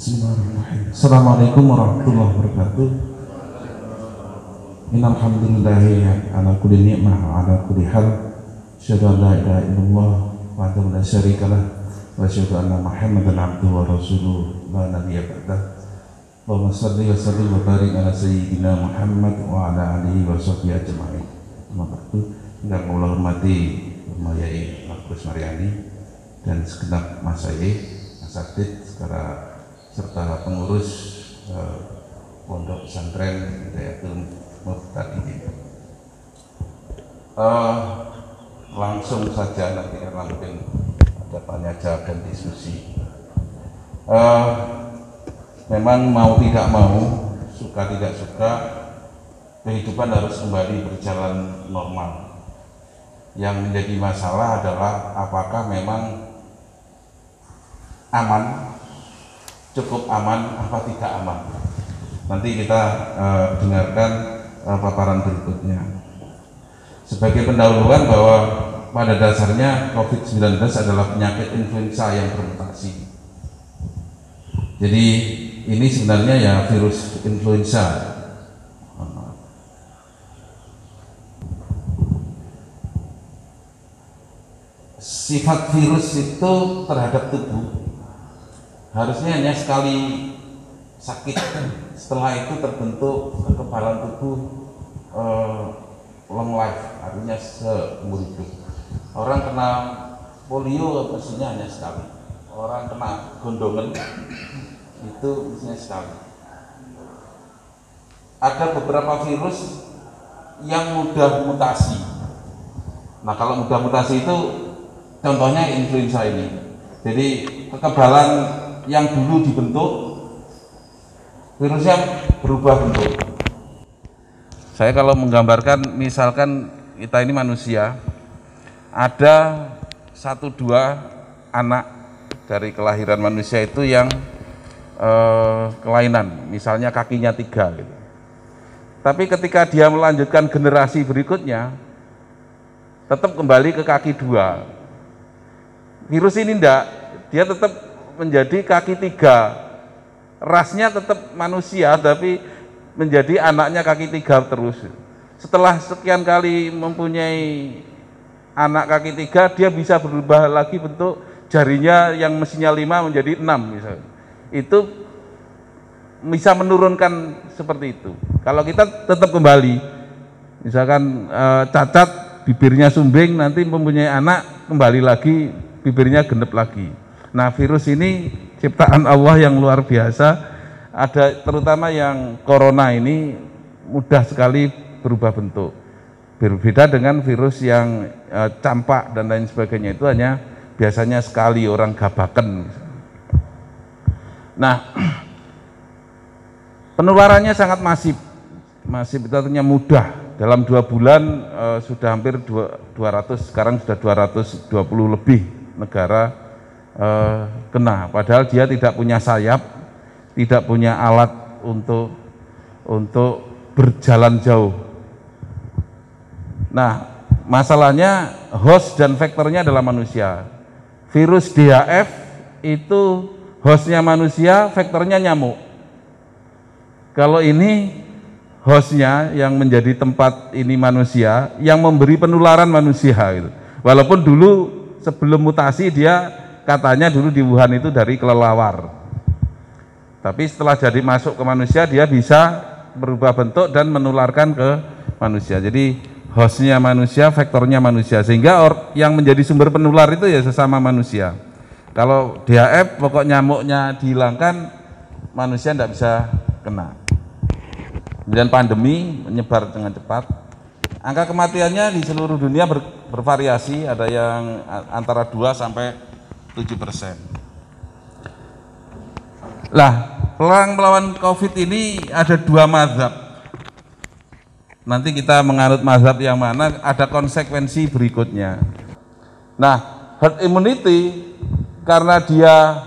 Bismillahirrahmanirrahim. Assalamualaikum warahmatullahi wabarakatuh. Innal hamdalillahi ala kulli ni'mah wa ala kulli hal. Asyhadu an la ilaha illallah wahdahu la syarikalah wa asyhadu anna Muhammadan abduhu wa rasuluhu la nabiyya ba'dah. Allahumma shalli wa sallim wa barik ala sayyidina Muhammad wa ala alihi wa sahbihi ajma'in. Yang Allah hormati Mayai Markus Mariani dan segenap masyaikh, asatidz serta pengurus pondok pesantren Hidayatul Muhtadin. Langsung saja nanti karena mungkin ada tanya jawab dan diskusi. Memang mau tidak mau, suka tidak suka, kehidupan harus kembali berjalan normal. Yang menjadi masalah adalah apakah memang aman, cukup aman apa tidak aman. Nanti kita dengarkan paparan berikutnya. Sebagai pendahuluan bahwa pada dasarnya COVID-19 adalah penyakit influenza yang bermutasi. Jadi ini sebenarnya ya virus influenza. Sifat virus itu terhadap tubuh harusnya hanya sekali sakit, setelah itu terbentuk kekebalan tubuh long life, artinya seumur hidup. Orang kena polio pastinya hanya sekali, orang kena gondongan itu pastinya sekali. Ada beberapa virus yang mudah mutasi. Nah kalau mudah mutasi itu contohnya influenza ini. Jadi kekebalan yang dulu dibentuk, virusnya berubah bentuk. Saya kalau menggambarkan, misalkan kita ini manusia, ada 1-2 anak dari kelahiran manusia itu yang kelainan, misalnya kakinya 3 gitu. Tapi ketika dia melanjutkan generasi berikutnya, tetap kembali ke kaki 2. Virus ini enggak, dia tetap menjadi kaki 3, rasnya tetap manusia tapi menjadi anaknya kaki 3 terus. Setelah sekian kali mempunyai anak kaki 3, dia bisa berubah lagi bentuk, jarinya yang mestinya 5 menjadi 6 misalnya. Itu bisa menurunkan seperti itu. Kalau kita tetap kembali, misalkan cacat, bibirnya sumbing, nanti mempunyai anak kembali lagi bibirnya genep lagi. Nah virus ini ciptaan Allah yang luar biasa, ada terutama yang corona ini mudah sekali berubah bentuk. Berbeda dengan virus yang campak dan lain sebagainya, itu hanya biasanya sekali orang gabaken. Nah penularannya sangat masif itu artinya mudah. Dalam 2 bulan sudah hampir 200, sekarang sudah 220 lebih negara kena, padahal dia tidak punya sayap, tidak punya alat untuk berjalan jauh. Nah, masalahnya host dan vektornya adalah manusia. Virus DHF itu hostnya manusia, vektornya nyamuk. Kalau ini hostnya yang menjadi tempat ini manusia, yang memberi penularan manusia gitu. Walaupun dulu sebelum mutasi dia katanya dulu di Wuhan itu dari kelelawar, tapi setelah jadi masuk ke manusia dia bisa berubah bentuk dan menularkan ke manusia. Jadi hostnya manusia, vektornya manusia, sehingga yang menjadi sumber penular itu ya sesama manusia. Kalau DHF pokok nyamuknya dihilangkan, manusia tidak bisa kena. Kemudian pandemi menyebar dengan cepat. Angka kematiannya di seluruh dunia bervariasi, ada yang antara 2 sampai 7%. Lah, perang melawan COVID ini ada 2 mazhab. Nanti kita menganut mazhab yang mana, ada konsekuensi berikutnya. Nah, herd immunity karena dia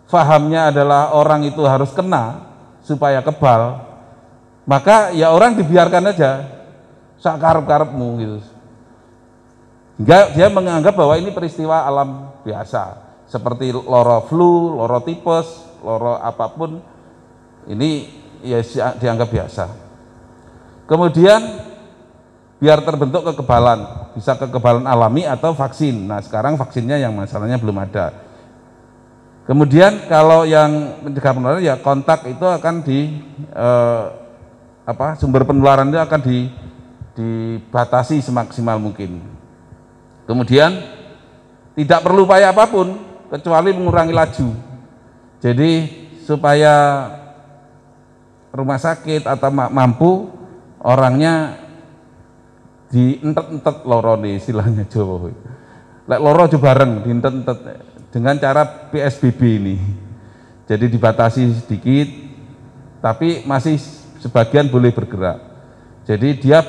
fahamnya adalah orang itu harus kena supaya kebal, maka ya orang dibiarkan aja sakarep-karepmu gitu. Hingga dia menganggap bahwa ini peristiwa alam biasa. seperti loro flu, loro tipes, loro apapun, ini ya dianggap biasa. Kemudian biar terbentuk kekebalan, bisa kekebalan alami atau vaksin. Nah sekarang vaksinnya yang masalahnya belum ada. Kemudian kalau yang mencegah penularan ya kontak itu akan sumber penularan itu akan dibatasi semaksimal mungkin. Kemudian tidak perlu upaya apapun kecuali mengurangi laju. Jadi supaya rumah sakit atau mampu orangnya dientet-entet lorone istilahnya Jawa. Lek loro aja bareng dientet-entet dengan cara PSBB ini. Jadi dibatasi sedikit tapi masih sebagian boleh bergerak. Jadi dia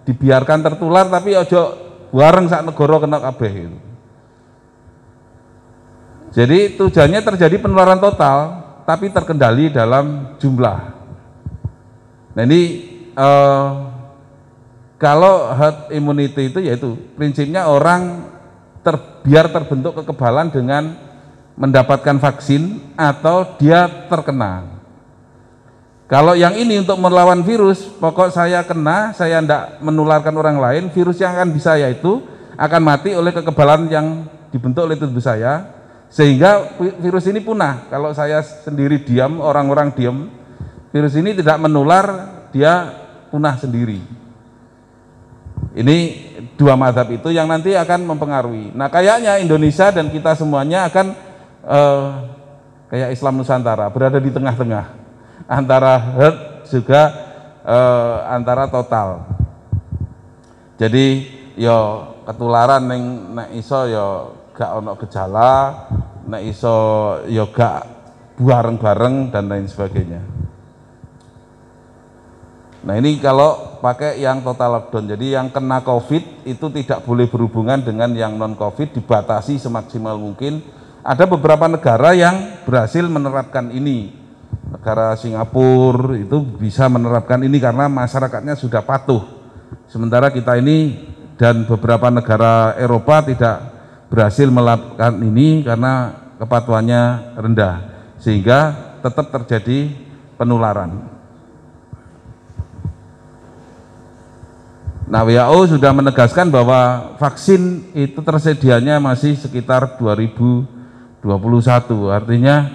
dibiarkan tertular tapi ojo bareng sak negara kena kabeh gitu. Jadi tujuannya terjadi penularan total tapi terkendali dalam jumlah. Nah ini kalau herd immunity itu yaitu prinsipnya orang biar terbentuk kekebalan dengan mendapatkan vaksin atau dia terkena. Kalau yang ini untuk melawan virus, pokok saya kena, saya tidak menularkan orang lain, virus yang akan di saya itu akan mati oleh kekebalan yang dibentuk oleh tubuh saya, sehingga virus ini punah. Kalau saya sendiri diam, orang-orang diam, virus ini tidak menular, dia punah sendiri. Ini dua mazhab itu yang nanti akan mempengaruhi. Nah kayaknya Indonesia dan kita semuanya akan kayak Islam Nusantara, berada di tengah-tengah antara herd juga antara total. Jadi yo ketularan nek iso yo gak ono gejala, nek iso yo gak bareng-bareng dan lain sebagainya. Nah ini kalau pakai yang total lockdown, jadi yang kena COVID itu tidak boleh berhubungan dengan yang non COVID, dibatasi semaksimal mungkin. Ada beberapa negara yang berhasil menerapkan ini. Negara Singapura itu bisa menerapkan ini karena masyarakatnya sudah patuh. Sementara kita ini dan beberapa negara Eropa tidak berhasil melakukan ini karena kepatuhannya rendah, sehingga tetap terjadi penularan. Nah WHO sudah menegaskan bahwa vaksin itu tersedianya masih sekitar 2021, artinya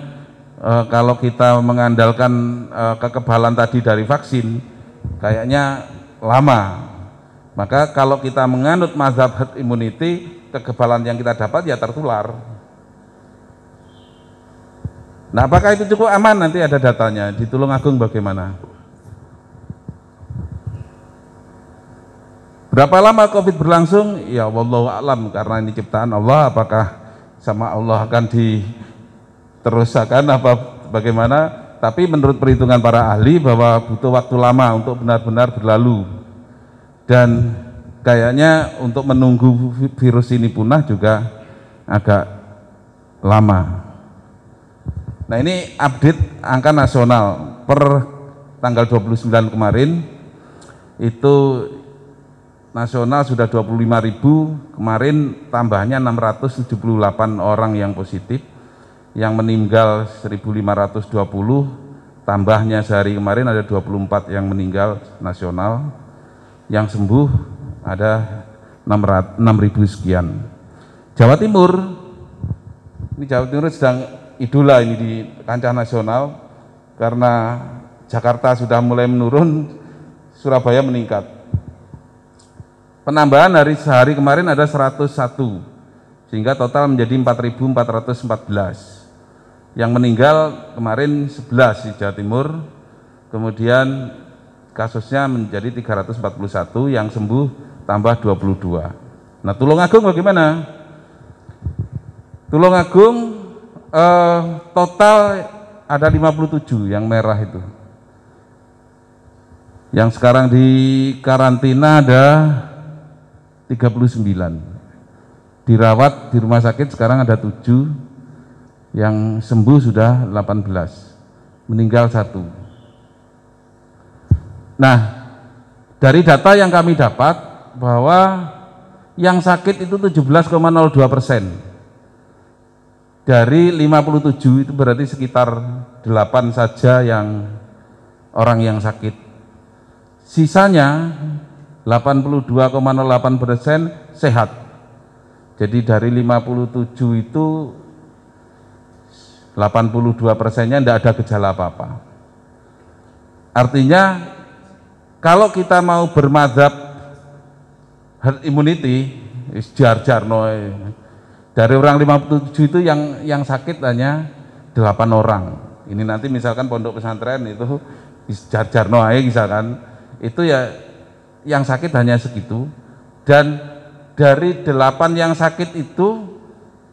kalau kita mengandalkan kekebalan tadi dari vaksin kayaknya lama. Maka kalau kita menganut mazhab herd immunity, kekebalan yang kita dapat ya tertular. Nah apakah itu cukup aman? Nanti ada datanya di Tulungagung bagaimana. Berapa lama COVID berlangsung? Ya wallahu a'lam, karena ini ciptaan Allah, apakah sama Allah akan diteruskan apa bagaimana, tapi menurut perhitungan para ahli bahwa butuh waktu lama untuk benar-benar berlalu, dan kayaknya untuk menunggu virus ini punah juga agak lama. Nah ini update angka nasional per tanggal 29 kemarin, itu nasional sudah 25.000, kemarin tambahnya 678 orang yang positif, yang meninggal 1.520, tambahnya sehari kemarin ada 24 yang meninggal nasional, yang sembuh ada 6.000 sekian. Jawa Timur, ini Jawa Timur sedang idola ini di kancah nasional, karena Jakarta sudah mulai menurun, Surabaya meningkat. Penambahan sehari kemarin ada 101, sehingga total menjadi 4.414. Yang meninggal kemarin 11 di Jawa Timur, kemudian kasusnya menjadi 341, yang sembuh tambah 22. Nah Tulungagung bagaimana? Tulungagung total ada 57 yang merah itu. Yang sekarang di karantina ada 39, dirawat di rumah sakit sekarang ada 7, yang sembuh sudah 18, meninggal 1. Nah dari data yang kami dapat bahwa yang sakit itu 17,02%, Dari 57 itu berarti sekitar 8 saja yang orang yang sakit. Sisanya 82,08% sehat. Jadi dari 57 itu 82%-nya tidak ada gejala apa-apa. Artinya kalau kita mau bermadzhab herd immunity, jar-jarno, dari orang 57 itu yang sakit hanya 8 orang. Ini nanti misalkan pondok pesantren itu jar-jarno aja misalkan, itu ya yang sakit hanya segitu. Dan dari 8 yang sakit itu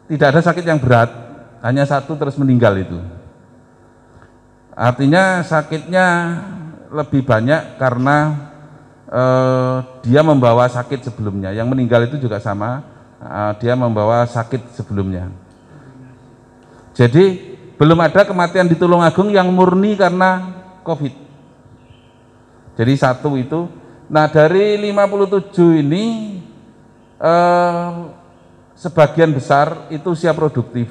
tidak ada sakit yang berat, hanya 1 terus meninggal itu. Artinya sakitnya lebih banyak karena dia membawa sakit sebelumnya. Yang meninggal itu juga sama, dia membawa sakit sebelumnya. Jadi belum ada kematian di Tulungagung yang murni karena COVID. Jadi 1 itu. Nah dari 57 ini sebagian besar itu usia produktif.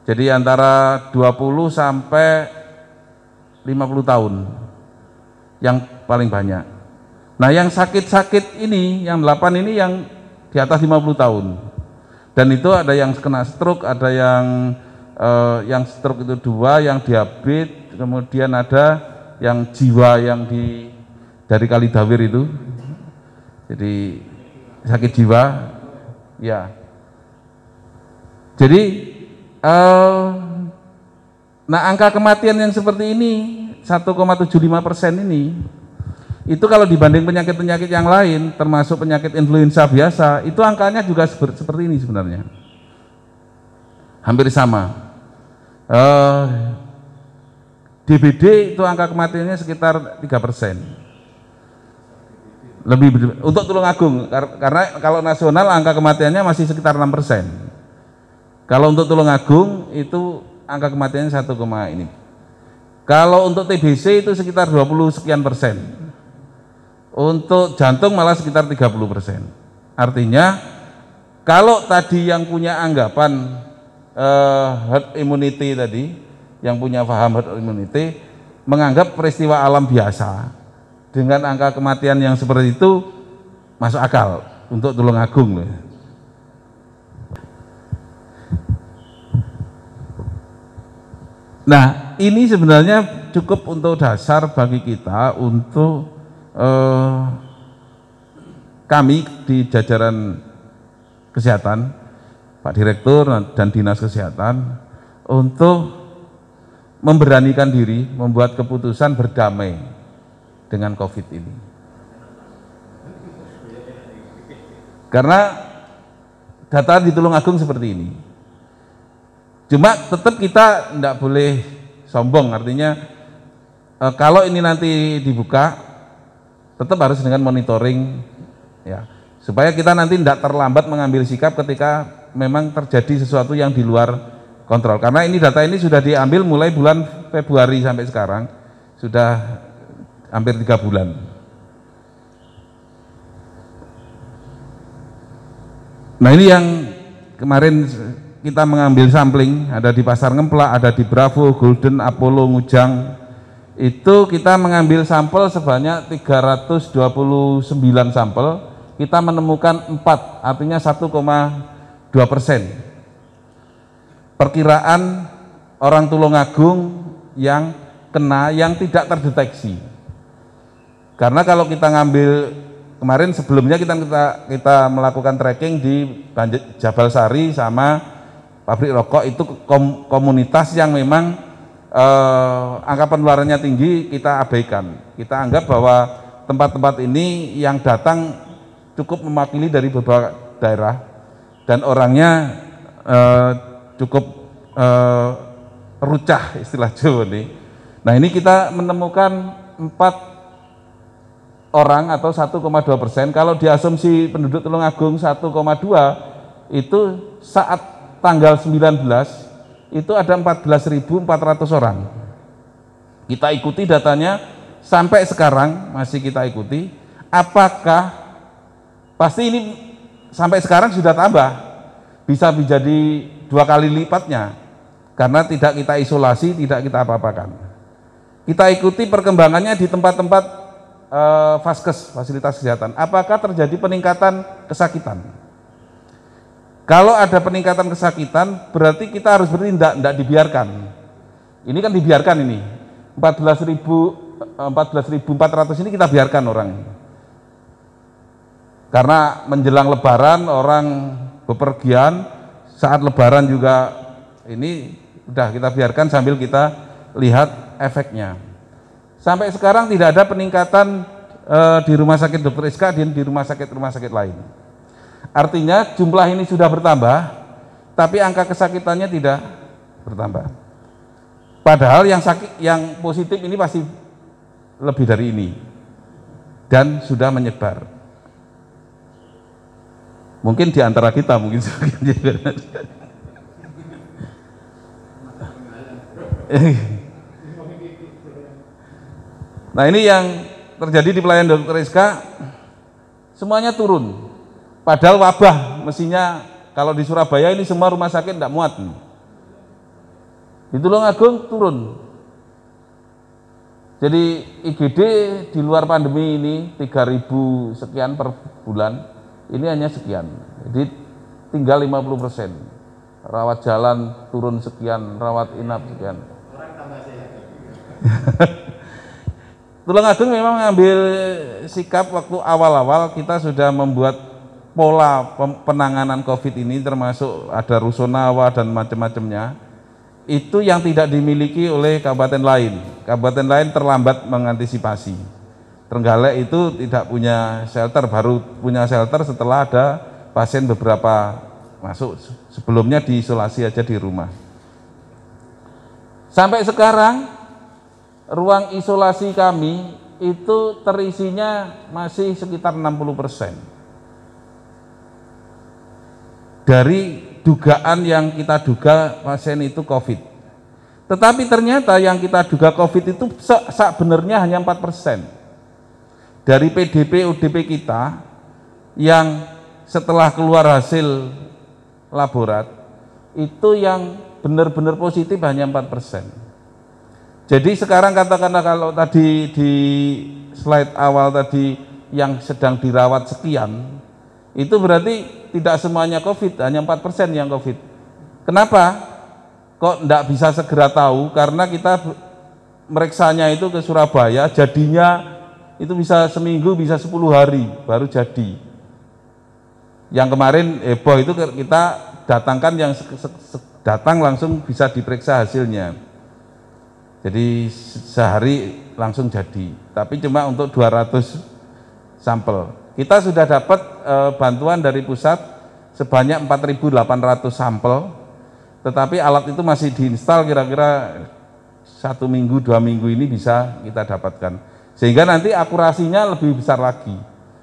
Jadi antara 20 sampai 50 tahun yang paling banyak. Nah yang sakit-sakit ini, yang 8 ini yang di atas 50 tahun. Dan itu ada yang kena stroke, ada yang stroke itu 2, yang diabetes, kemudian ada yang jiwa yang dari Kalidawir itu. Jadi sakit jiwa, ya. Jadi nah angka kematian yang seperti ini 1,75% ini, itu kalau dibanding penyakit-penyakit yang lain termasuk penyakit influenza biasa, itu angkanya juga seperti ini sebenarnya, hampir sama. DBD itu angka kematiannya sekitar 3%, lebih untuk Tulungagung, karena kalau nasional angka kematiannya masih sekitar 6%. Kalau untuk Tulungagung itu angka kematiannya 1, ini. Kalau untuk TBC itu sekitar 20 sekian persen. Untuk jantung malah sekitar 30%. Artinya kalau tadi yang punya anggapan herd immunity tadi, yang punya paham herd immunity, menganggap peristiwa alam biasa dengan angka kematian yang seperti itu masuk akal untuk Tulungagung. Nah ini sebenarnya cukup untuk dasar bagi kita untuk kami di jajaran kesehatan, Pak Direktur dan Dinas Kesehatan, untuk memberanikan diri membuat keputusan berdamai dengan COVID ini. Karena data di Tulungagung seperti ini. Cuma tetap kita tidak boleh sombong, artinya kalau ini nanti dibuka tetap harus dengan monitoring, ya, supaya kita nanti tidak terlambat mengambil sikap ketika memang terjadi sesuatu yang di luar kontrol. Karena ini data ini sudah diambil mulai bulan Februari sampai sekarang, sudah hampir 3 bulan. Nah ini yang kemarin kita mengambil sampling, ada di Pasar Ngemplak, ada di Bravo, Golden, Apollo, Ngujang. Itu kita mengambil sampel sebanyak 329 sampel, kita menemukan 4, artinya 1,2%. Perkiraan orang Tulungagung yang kena yang tidak terdeteksi. Karena kalau kita ngambil kemarin sebelumnya kita melakukan tracking di Jabal Sari sama pabrik rokok, itu komunitas yang memang angka penularannya tinggi, kita abaikan. Kita anggap bahwa tempat-tempat ini yang datang cukup mewakili dari beberapa daerah dan orangnya cukup rucah, istilah Jawa nih. Nah ini kita menemukan 4 orang atau 1,2%. Kalau diasumsi penduduk Tulungagung 1,2, itu saat tanggal 19 itu ada 14.400 orang. Kita ikuti datanya sampai sekarang, masih kita ikuti. Apakah pasti ini sampai sekarang sudah tambah, bisa menjadi 2 kali lipatnya karena tidak kita isolasi, tidak kita apa-apakan. Kita ikuti perkembangannya di tempat-tempat vaskes, fasilitas kesehatan. Apakah terjadi peningkatan kesakitan? Kalau ada peningkatan kesakitan, berarti kita harus bertindak, tidak dibiarkan. Ini kan dibiarkan ini. 14.400 ini kita biarkan orang. Karena menjelang lebaran orang bepergian, saat lebaran juga ini udah kita biarkan sambil kita lihat efeknya. Sampai sekarang tidak ada peningkatan di Rumah Sakit Dr. Iska dan di rumah sakit lain. Artinya jumlah ini sudah bertambah, tapi angka kesakitannya tidak bertambah. Padahal yang positif ini pasti lebih dari ini dan sudah menyebar. Mungkin di antara kita mungkin. Nah, ini yang terjadi di pelayanan Dr. Iska, semuanya turun. Padahal wabah mestinya kalau di Surabaya ini semua rumah sakit tidak muat. Di Tulungagung turun. Jadi IGD di luar pandemi ini 3.000 sekian per bulan, ini hanya sekian. Jadi tinggal 50%. Rawat jalan turun sekian, rawat inap sekian. Tulungagung memang mengambil sikap waktu awal-awal kita sudah membuat pola penanganan COVID ini, termasuk ada rusunawa dan macam-macamnya, itu yang tidak dimiliki oleh kabupaten lain. Kabupaten lain terlambat mengantisipasi. Trenggalek itu tidak punya shelter, baru punya shelter setelah ada pasien beberapa masuk, sebelumnya diisolasi aja di rumah. Sampai sekarang ruang isolasi kami itu terisinya masih sekitar 60%. Dari dugaan yang kita duga pasien itu COVID. Tetapi ternyata yang kita duga COVID itu sebenarnya hanya 4%. Dari PDP ODP kita yang setelah keluar hasil laborat itu yang benar-benar positif hanya 4%. Jadi sekarang katakanlah kalau tadi di slide awal tadi yang sedang dirawat sekian, itu berarti tidak semuanya COVID, hanya 4% yang COVID. Kenapa? Kok tidak bisa segera tahu? Karena kita meriksanya itu ke Surabaya, jadinya itu bisa seminggu, bisa 10 hari baru jadi. Yang kemarin heboh itu kita datangkan yang datang langsung bisa diperiksa hasilnya. Jadi sehari langsung jadi, tapi cuma untuk 200 sampel. Kita sudah dapat bantuan dari pusat sebanyak 4.800 sampel, tetapi alat itu masih diinstal, kira-kira 1 minggu 2 minggu ini bisa kita dapatkan, sehingga nanti akurasinya lebih besar lagi.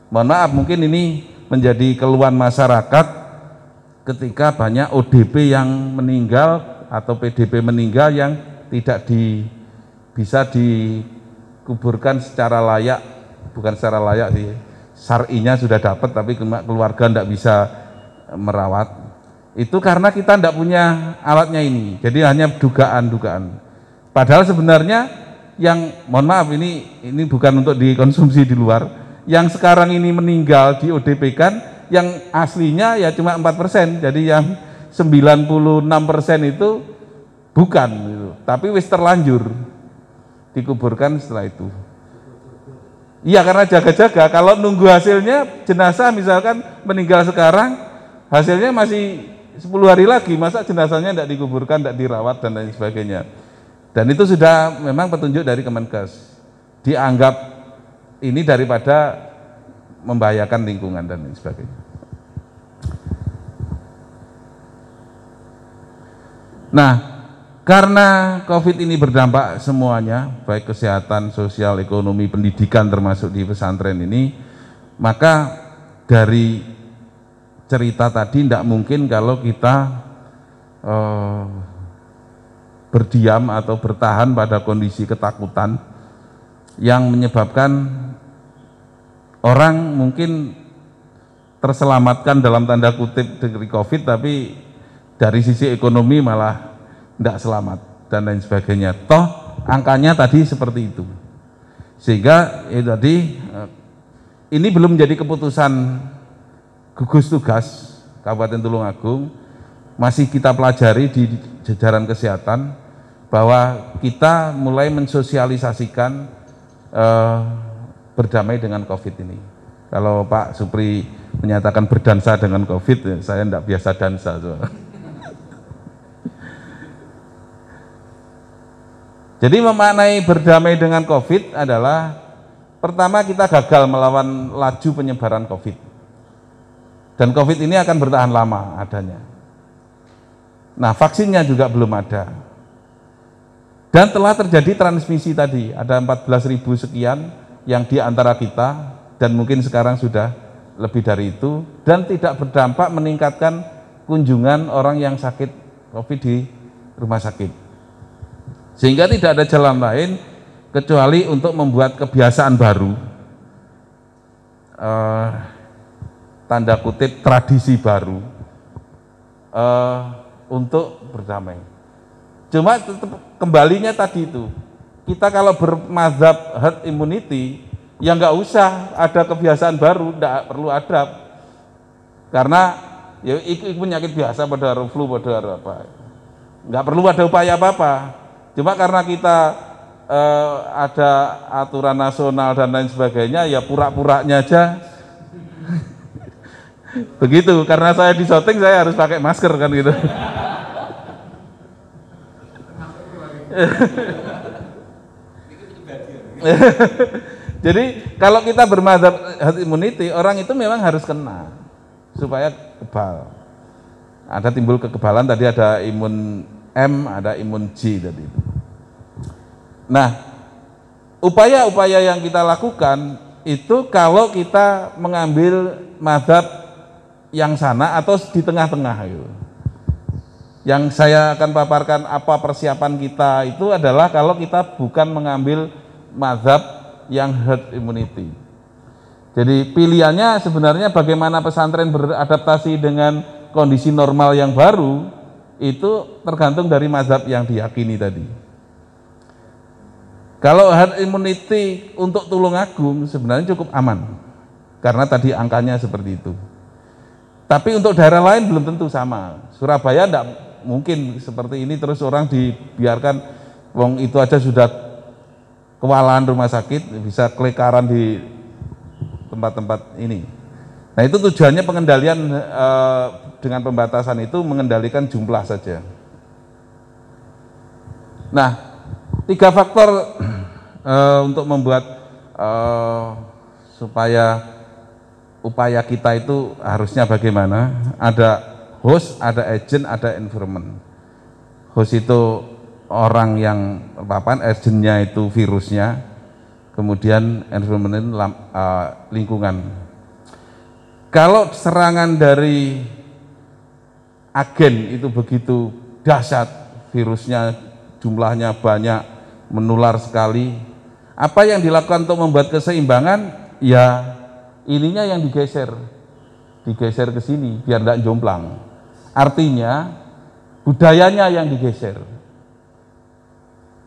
Mohon maaf, mungkin ini menjadi keluhan masyarakat ketika banyak ODP yang meninggal atau PDP meninggal yang tidak bisa dikuburkan secara layak, bukan secara layak sih, syar'inya sudah dapat tapi keluarga tidak bisa merawat. Itu karena kita tidak punya alatnya ini, jadi hanya dugaan-dugaan. Padahal sebenarnya yang, mohon maaf, ini bukan untuk dikonsumsi di luar, yang sekarang ini meninggal di ODP kan yang aslinya ya cuma 4%, jadi yang 96% itu bukan gitu. Tapi wis terlanjur dikuburkan setelah itu. Iya, karena jaga-jaga, kalau nunggu hasilnya jenazah misalkan meninggal sekarang, hasilnya masih 10 hari lagi, masa jenazahnya tidak dikuburkan, tidak dirawat dan lain sebagainya. Dan itu sudah memang petunjuk dari Kemenkes, dianggap ini daripada membahayakan lingkungan dan lain sebagainya. Nah, karena COVID ini berdampak semuanya, baik kesehatan, sosial, ekonomi, pendidikan termasuk di pesantren ini, maka dari cerita tadi tidak mungkin kalau kita berdiam atau bertahan pada kondisi ketakutan yang menyebabkan orang mungkin terselamatkan dalam tanda kutip dari COVID, tapi Dari sisi ekonomi malah tidak selamat dan lain sebagainya. Toh angkanya tadi seperti itu. Sehingga tadi ini belum menjadi keputusan gugus tugas Kabupaten Tulungagung, masih kita pelajari di jajaran kesehatan bahwa kita mulai mensosialisasikan berdamai dengan COVID ini. Kalau Pak Supri menyatakan berdansa dengan COVID, saya tidak biasa dansa. Jadi memaknai berdamai dengan COVID adalah pertama kita gagal melawan laju penyebaran COVID. Dan COVID ini akan bertahan lama adanya. Nah, vaksinnya juga belum ada. Dan telah terjadi transmisi tadi, ada 14.000 sekian yang di antara kita, dan mungkin sekarang sudah lebih dari itu, dan tidak berdampak meningkatkan kunjungan orang yang sakit COVID di rumah sakit. Sehingga tidak ada jalan lain kecuali untuk membuat kebiasaan baru, tanda kutip tradisi baru, untuk berdamai. Cuma tetap kembalinya tadi itu, kita kalau bermazhab herd immunity, ya nggak usah ada kebiasaan baru, nggak perlu adab, karena ya itu penyakit biasa pada flu, pada apa, nggak perlu ada upaya apa-apa. Cuma karena kita ada aturan nasional dan lain sebagainya, ya pura-puranya aja. Begitu, karena saya di syuting saya harus pakai masker kan gitu. Jadi kalau kita bermadzhab herd immunity, orang itu memang harus kena supaya kebal. Ada timbul kekebalan, tadi ada imun M, ada imun G tadi itu. Nah, upaya-upaya yang kita lakukan itu kalau kita mengambil mazhab yang sana atau di tengah-tengah itu. Yang saya akan paparkan apa persiapan kita itu adalah kalau kita bukan mengambil mazhab yang herd immunity. Jadi pilihannya sebenarnya bagaimana pesantren beradaptasi dengan kondisi normal yang baru, itu tergantung dari mazhab yang diyakini tadi. Kalau herd immunity untuk Tulungagung sebenarnya cukup aman, karena tadi angkanya seperti itu. Tapi untuk daerah lain belum tentu sama. Surabaya tidak mungkin seperti ini terus orang dibiarkan, wong itu aja sudah kewalahan rumah sakit, bisa kelekaran di tempat-tempat ini. Nah itu tujuannya pengendalian dengan pembatasan itu mengendalikan jumlah saja. Nah, 3 faktor untuk membuat supaya upaya kita itu harusnya bagaimana? Ada host, ada agent, ada environment. Host itu orang yang terpapar, agentnya itu virusnya, kemudian environment itu lingkungan. Kalau serangan dari agen itu begitu dahsyat, virusnya jumlahnya banyak, menular sekali, apa yang dilakukan untuk membuat keseimbangan? Ya ininya yang digeser ke sini biar tidak jomplang. Artinya budayanya yang digeser,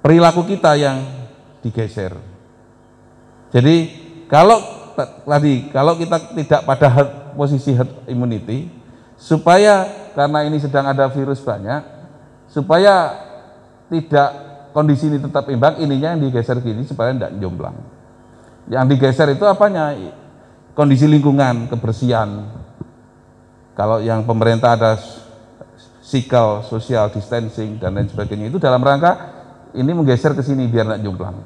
perilaku kita yang digeser. Jadi kalau kita tidak pada posisi herd immunity, supaya karena ini sedang ada virus banyak, supaya tidak kondisi ini tetap imbang, ininya yang digeser gini supaya tidak jomplang. Yang digeser itu apanya? Kondisi lingkungan, kebersihan. Kalau yang pemerintah ada physical, social distancing dan lain sebagainya, itu dalam rangka ini menggeser ke sini biar tidak jomplang.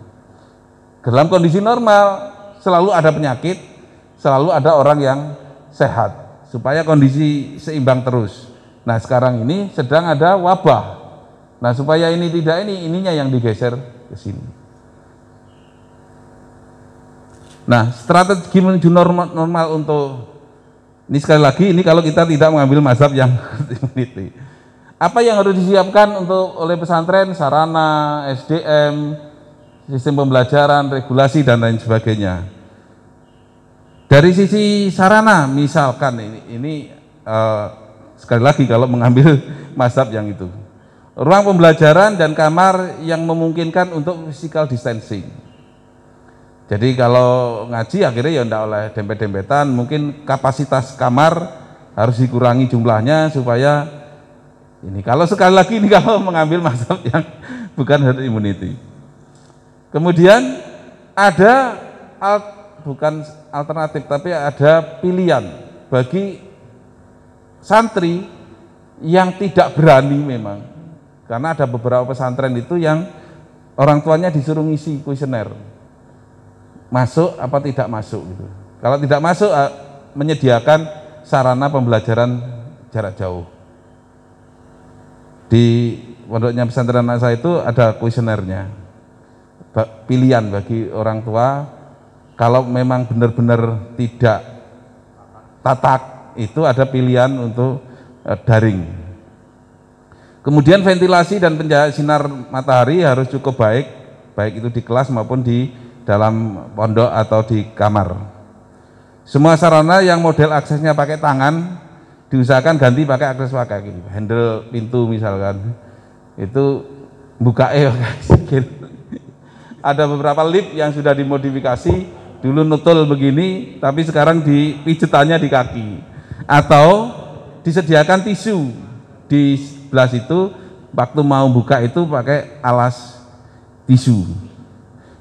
Dalam kondisi normal selalu ada penyakit, selalu ada orang yang sehat, supaya kondisi seimbang terus. Nah sekarang ini sedang ada wabah. Nah supaya ini tidak ininya yang digeser ke sini. Nah strategi menuju normal untuk ini, sekali lagi ini kalau kita tidak mengambil mazhab yang immunity. Apa yang harus disiapkan oleh pesantren? Sarana, SDM, sistem pembelajaran, regulasi dan lain sebagainya. Dari sisi sarana, misalkan ini Sekali lagi kalau mengambil mazhab yang itu. Ruang pembelajaran dan kamar yang memungkinkan untuk physical distancing. Jadi kalau ngaji akhirnya ya enggak oleh dempet-dempetan, mungkin kapasitas kamar harus dikurangi jumlahnya supaya ini. Kalau sekali lagi ini kalau mengambil mazhab yang bukan herd immunity. Kemudian ada bukan alternatif tapi ada pilihan bagi santri yang tidak berani memang. Karena ada beberapa pesantren itu yang orang tuanya disuruh ngisi kuesioner. Masuk apa tidak masuk gitu. Kalau tidak masuk menyediakan sarana pembelajaran jarak jauh. Di pondoknya pesantren anak saya itu ada kuesionernya. Pilihan bagi orang tua kalau memang benar-benar tidak tatak itu ada pilihan untuk daring. Kemudian ventilasi dan pencahayaan sinar matahari harus cukup baik, baik itu di kelas maupun di dalam pondok atau di kamar. Semua sarana yang model aksesnya pakai tangan diusahakan ganti pakai akses pakai gitu. Handle pintu misalkan itu buka ada beberapa lift yang sudah dimodifikasi, dulu nutul begini tapi sekarang pijetannya di kaki, atau disediakan tisu di sebelah situ waktu mau buka itu pakai alas tisu.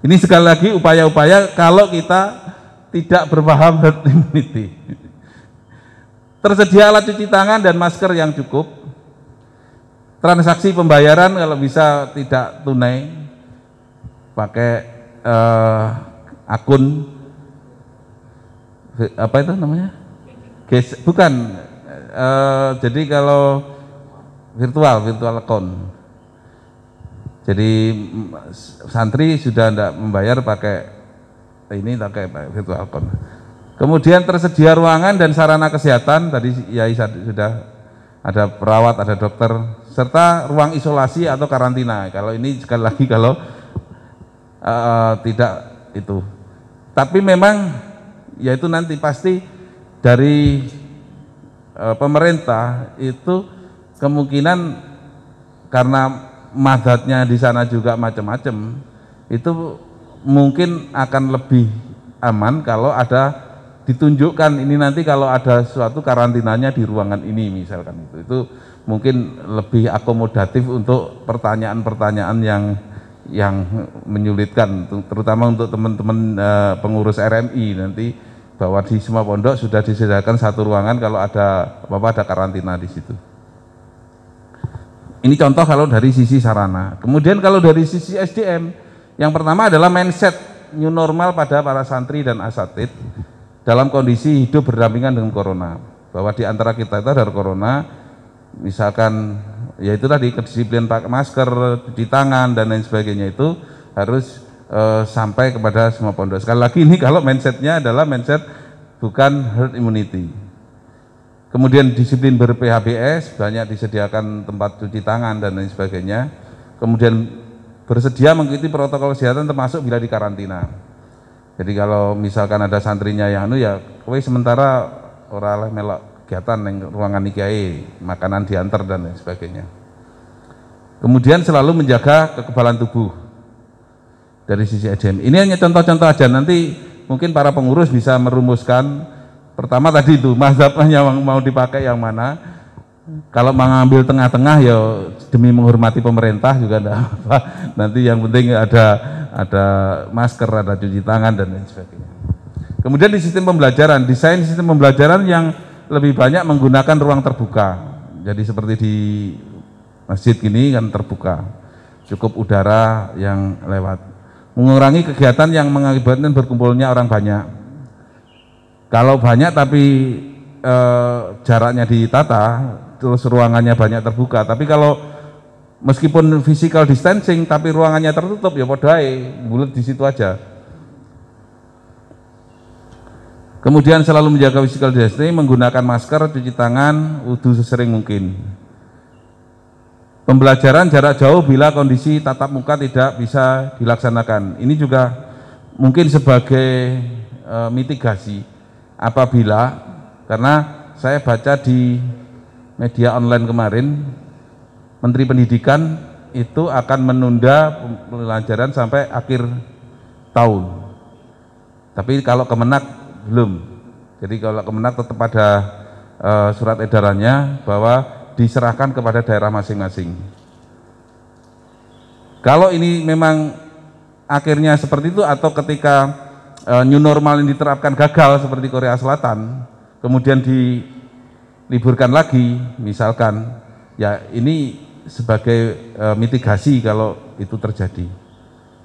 Ini sekali lagi upaya-upaya kalau kita tidak berpaham herd immunity. Tersedia alat cuci tangan dan masker yang cukup. Transaksi pembayaran kalau bisa tidak tunai, pakai akun apa itu namanya? Bukan. Jadi kalau virtual account. Jadi santri sudah tidak membayar pakai virtual account. Kemudian tersedia ruangan dan sarana kesehatan, tadi Yai sudah ada perawat, ada dokter, serta ruang isolasi atau karantina. Kalau ini sekali lagi kalau tidak itu. Tapi memang yaitu nanti pasti dari pemerintah itu kemungkinan karena mazhabnya di sana juga macam-macam, itu mungkin akan lebih aman kalau ada ditunjukkan ini nanti kalau ada suatu karantinanya di ruangan ini misalkan itu mungkin lebih akomodatif untuk pertanyaan-pertanyaan yang menyulitkan, terutama untuk teman-teman pengurus RMI nanti, bahwa di semua pondok sudah disediakan satu ruangan kalau ada apa-apa ada karantina di situ. Ini contoh kalau dari sisi sarana. Kemudian kalau dari sisi SDM, yang pertama adalah mindset new normal pada para santri dan asatid dalam kondisi hidup berdampingan dengan corona. Bahwa di antara kita itu ada corona, misalkan yaitu tadi kedisiplinan pakai masker, cuci tangan dan lain sebagainya itu harus sampai kepada semua pondok. Sekali lagi ini kalau mindsetnya adalah mindset bukan herd immunity. Kemudian disiplin ber-PHBS, banyak disediakan tempat cuci tangan dan lain sebagainya. Kemudian bersedia mengikuti protokol kesehatan termasuk bila di karantina. Jadi kalau misalkan ada santrinya yang ya kowe sementara ora oleh melok kegiatan yang ruangan ikiai, makanan diantar dan lain sebagainya. Kemudian selalu menjaga kekebalan tubuh dari sisi SDM. Ini hanya contoh-contoh aja, nanti mungkin para pengurus bisa merumuskan. Pertama tadi itu mazhabnya mau dipakai yang mana. Kalau mengambil tengah-tengah ya demi menghormati pemerintah juga enggak apa. Nanti yang penting ada masker, ada cuci tangan dan lain sebagainya. Kemudian di sistem pembelajaran, desain sistem pembelajaran yang lebih banyak menggunakan ruang terbuka. Jadi seperti di masjid gini kan terbuka, cukup udara yang lewat. Mengurangi kegiatan yang mengakibatkan berkumpulnya orang banyak. Kalau banyak tapi jaraknya ditata, terus ruangannya banyak terbuka. Tapi kalau meskipun physical distancing tapi ruangannya tertutup ya podai, bulat di situ aja. Kemudian selalu menjaga physical distancing, menggunakan masker, cuci tangan, wudu sesering mungkin. Pembelajaran jarak jauh bila kondisi tatap muka tidak bisa dilaksanakan. Ini juga mungkin sebagai mitigasi apabila, karena saya baca di media online kemarin, Menteri Pendidikan itu akan menunda pembelajaran sampai akhir tahun. Tapi kalau Kemenak belum. Jadi kalau Kemenak tetap ada surat edarannya bahwa diserahkan kepada daerah masing-masing. Kalau ini memang akhirnya seperti itu, atau ketika new normal ini diterapkan gagal seperti Korea Selatan, kemudian diliburkan lagi misalkan, ya ini sebagai mitigasi kalau itu terjadi,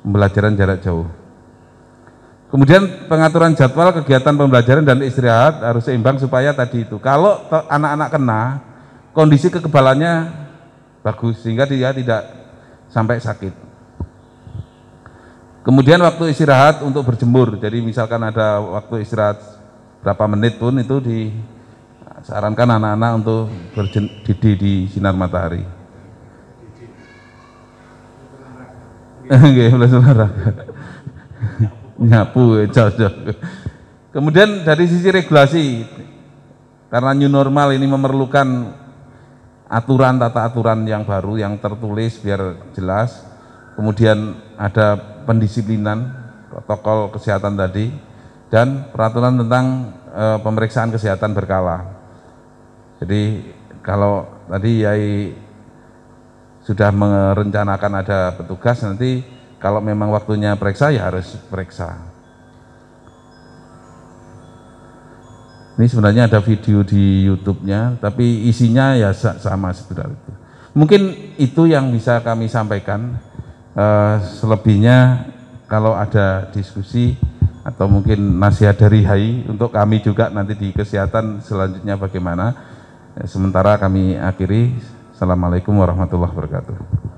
pembelajaran jarak jauh. Kemudian pengaturan jadwal kegiatan pembelajaran dan istirahat harus seimbang supaya tadi itu, kalau anak-anak kena, kondisi kekebalannya bagus sehingga dia tidak sampai sakit. Kemudian waktu istirahat untuk berjemur, jadi misalkan ada waktu istirahat berapa menit pun itu disarankan anak-anak untuk berdiri di sinar matahari. Nyapu, cocok. Kemudian dari sisi regulasi, karena new normal ini memerlukan aturan, tata aturan yang baru, yang tertulis biar jelas. Kemudian ada pendisiplinan, protokol kesehatan tadi, dan peraturan tentang pemeriksaan kesehatan berkala. Jadi kalau tadi Yai sudah merencanakan ada petugas, nanti kalau memang waktunya periksa ya harus periksa. Ini sebenarnya ada video di YouTube-nya, tapi isinya ya sama sebenarnya. Mungkin itu yang bisa kami sampaikan. Selebihnya kalau ada diskusi atau mungkin nasihat dari HAI untuk kami juga nanti di kesehatan selanjutnya bagaimana. Sementara kami akhiri. Assalamualaikum warahmatullahi wabarakatuh.